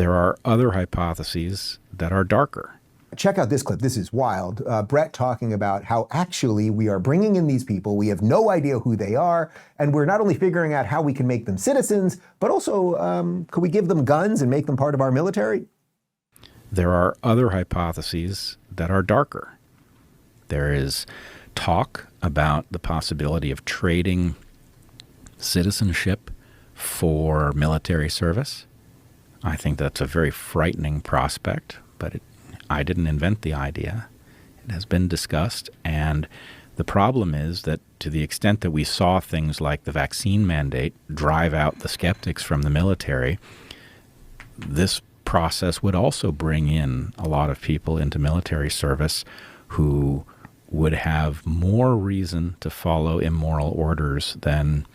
There are other hypotheses that are darker. Check out this clip. This is wild. Bret talking about how actually we are bringing in these people. We have no idea who they are. And we're not only figuring out how we can make them citizens, but also could we give them guns and make them part of our military? There are other hypotheses that are darker. There is talk about the possibility of trading citizenship for military service. I think that's a very frightening prospect, but I didn't invent the idea. It has been discussed, and the problem is that to the extent that we saw things like the vaccine mandate drive out the skeptics from the military, this process would also bring in a lot of people into military service who would have more reason to follow immoral orders than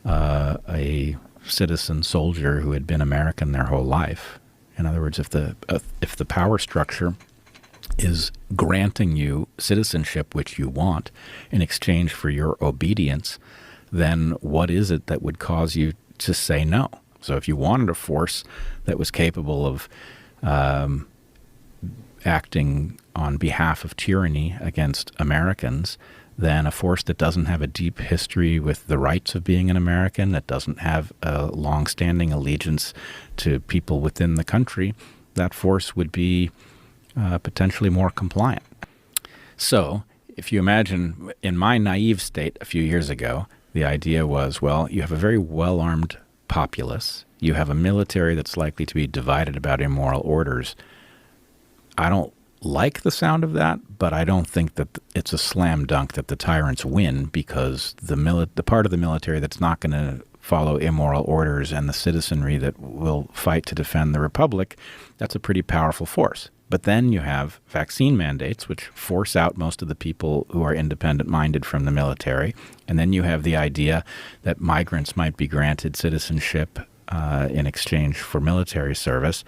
a citizen soldier who had been American their whole life. In other words, if the power structure is granting you citizenship, which you want, in exchange for your obedience, then what is it that would cause you to say no? So if you wanted a force that was capable of acting on behalf of tyranny against Americans, then a force that doesn't have a deep history with the rights of being an American, that doesn't have a long-standing allegiance to people within the country, that force would be potentially more compliant. So if you imagine, in my naive state a few years ago, the idea was, well, you have a very well-armed populace. You have a military that's likely to be divided about immoral orders. I don't like the sound of that, but I don't think that it's a slam dunk that the tyrants win, because the part of the military that's not going to follow immoral orders and the citizenry that will fight to defend the republic, that's a pretty powerful force. But then you have vaccine mandates, which force out most of the people who are independent-minded from the military. And then you have the idea that migrants might be granted citizenship in exchange for military service.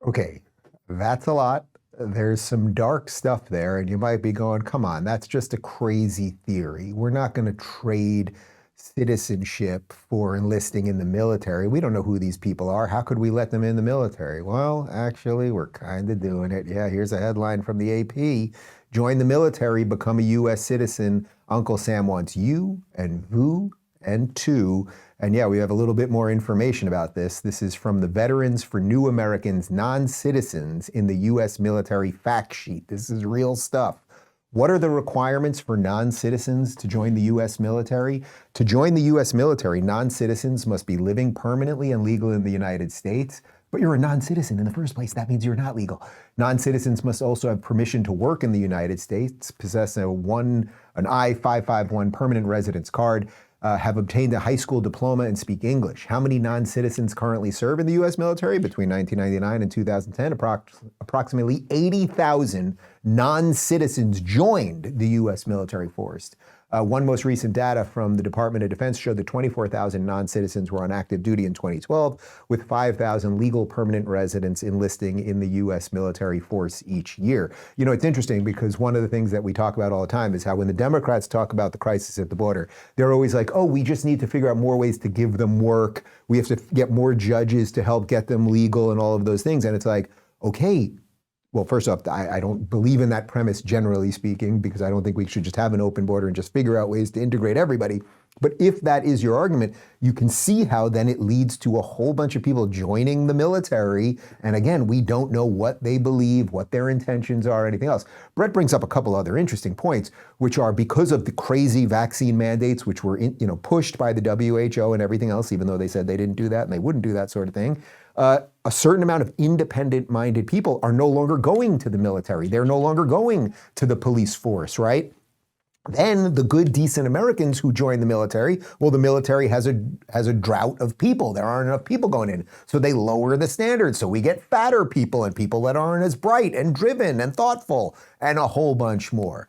Okay, that's a lot. There's some dark stuff there, and you might be going, come on, that's just a crazy theory. We're not going to trade citizenship for enlisting in the military. We don't know who these people are. How could we let them in the military? Well, actually, we're kind of doing it. Yeah, here's a headline from the AP. Join the military, become a U.S. citizen. Uncle Sam wants you and who and two. And yeah, we have a little bit more information about this. This is from the Veterans for New Americans, Non-Citizens in the U.S. Military Fact Sheet. This is real stuff. What are the requirements for non-citizens to join the U.S. military? To join the U.S. military, non-citizens must be living permanently and legal in the United States. But you're a non-citizen in the first place. That means you're not legal. Non-citizens must also have permission to work in the United States, possess an I-551 permanent residence card, have obtained a high school diploma and speak English. How many non-citizens currently serve in the U.S. military? Between 1999 and 2010, approximately 80,000 non-citizens joined the U.S. military force. One most recent data from the Department of Defense showed that 24,000 non-citizens were on active duty in 2012, with 5,000 legal permanent residents enlisting in the U.S. military force each year. You know, it's interesting because one of the things that we talk about all the time is how when the Democrats talk about the crisis at the border, they're always like, oh, we just need to figure out more ways to give them work. We have to get more judges to help get them legal and all of those things. And it's like, okay, well, first off, I don't believe in that premise, generally speaking, because I don't think we should just have an open border and just figure out ways to integrate everybody. But if that is your argument, you can see how then it leads to a whole bunch of people joining the military. And again, we don't know what they believe, what their intentions are, anything else. Bret brings up a couple other interesting points, which are because of the crazy vaccine mandates, which were pushed by the WHO and everything else, even though they said they didn't do that and they wouldn't do that sort of thing. A certain amount of independent-minded people are no longer going to the military. They're no longer going to the police force, right? Then the good, decent Americans who join the military, well, the military has a drought of people. There aren't enough people going in. So they lower the standards. So we get fatter people and people that aren't as bright and driven and thoughtful and a whole bunch more.